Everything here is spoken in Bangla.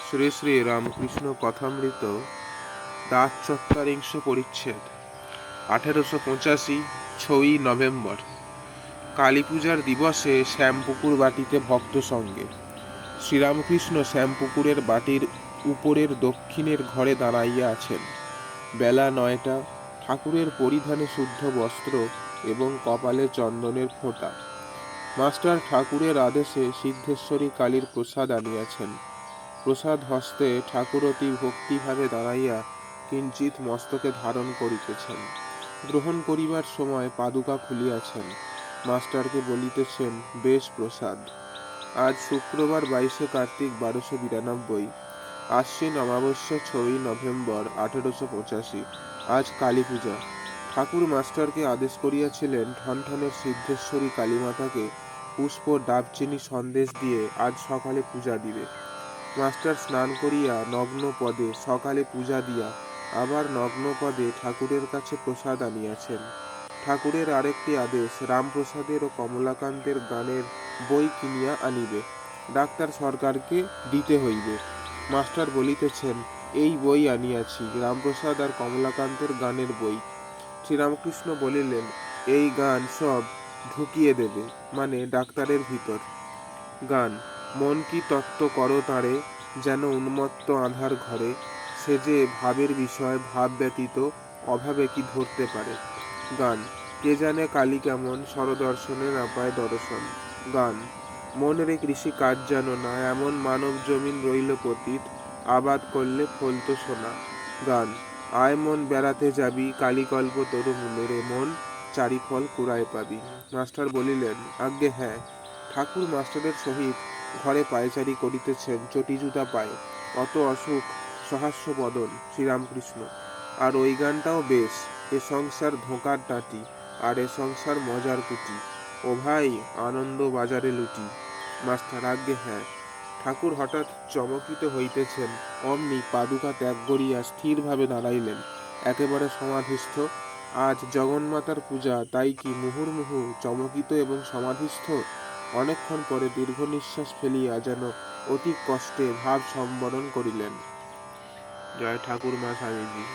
শ্রী শ্রী রামকৃষ্ণ কথামৃত দ্বাচত্বরিংশ পরিচ্ছেদ 1885 6ই নভেম্বর। কালী পূজার দিবসে শ্যামপুকুর বাটিতে ভক্ত সঙ্গে শ্রীরামকৃষ্ণ শ্যামপুকুরের বাটির উপরের দক্ষিণের ঘরে দাঁড়াইয়া আছেন। বেলা 9টা। ঠাকুরের পরিধানে শুদ্ধ বস্ত্র এবং কপালে চন্দনের ফোঁটা। মাস্টার ঠাকুরের আদেশে সিদ্ধেশ্বরী কালীর প্রসাদ আনিয়াছেন। প্রসাদ হস্তে ঠাকুর অতি ভক্তিভাবে দাঁড়াইয়া কিঞ্চিৎ মস্তকে ধারণ করিতেছেন। গ্রহণ করিবার সময় পাদুকা খুলিয়াছেন। মাস্টারকে বলিতেছেন, বেশ প্রসাদ। আজ শুক্রবার 22 কার্তিক 1292, আশ্বিন অমাবস্যা 6ই নভেম্বর 1885। আজ কালী পূজা। ঠাকুর মাস্টারকে আদেশ করিয়াছিলেন ঠনঠনের সিদ্ধেশ্বরী কালীমাতাকে পুষ্প ডাবচিনি সন্দেশ দিয়ে আজ সকালে পূজা দিবে। মাস্টার স্নান করিয়া নগ্ন পদে সকালে পূজা দিয়া আবার নগ্ন পদে ঠাকুরের কাছে প্রসাদ আনিয়াছেন। ঠাকুরের আরেকটি আদেশ, রামপ্রসাদের ও কমলাকান্তের গানের বই কিনিয়া আনিবে, ডাক্তার সরকারকে দিতে হইবে। মাস্টার বলিতেছেন, এই বই আনিয়াছি, রামপ্রসাদ আর কমলাকান্তের গানের বই। শ্রীরামকৃষ্ণ বলিলেন, এই গান সব ঢুকিয়ে দেবে, মানে ডাক্তারের ভিতর। গান, মন কি তত্ত্ব করো তারে, যেন উন্মত্ত আঁধার ঘরে, সে যে ভাবের বিষয়, ভাব ব্যতীত অভাবে কি ধরতে পারে। গান, কে জানে কালী কেমন, স্বরদর্শনে না পায় দর্শন। গান, মন রে কৃষি কাজ জানো না, এমন মানব জমিন রইল পতিত, আবাদ করলে ফলতো সোনা। গান, আয় মন বেড়াতে যাবি, কালীকল্প তরু মূলে রে মন, চারি ফল কুড়ায় পাবি। মাস্টার বলিলেন, আজ্ঞে হ্যাঁ। ঠাকুর মাস্টারের সহিত ঘরে পায়চারি করিতেছেন, চটি জুতা পায়ে, অত অসুখ সহাস্য বদন। শ্রীরামকৃষ্ণ, আর ওই গানটাও বেশ, এ সংসার ধোঁকার টাটি, আর এ সংসার মজার কুটি, ও ভাই আনন্দ বাজারে লুটি। মাস্টার, আজ্ঞে হ্যাঁ। ঠাকুর হঠাৎ চমকিত হইতেছেন, অমনি পাদুকা ত্যাগ করিয়া স্থিরভাবে দাঁড়াইলেন, একেবারে সমাধিস্থ। আজ জগন্মাতার পূজা, তাই কি মুহুর্মুহু চমকিত এবং সমাধিস্থ। অনেকক্ষণ পরে দীর্ঘ নিঃশ্বাস ফেলিয়া যেন অতি কষ্টে ভাব সম্বরণ করিলেন। জয় ঠাকুর মা স্বামীজি।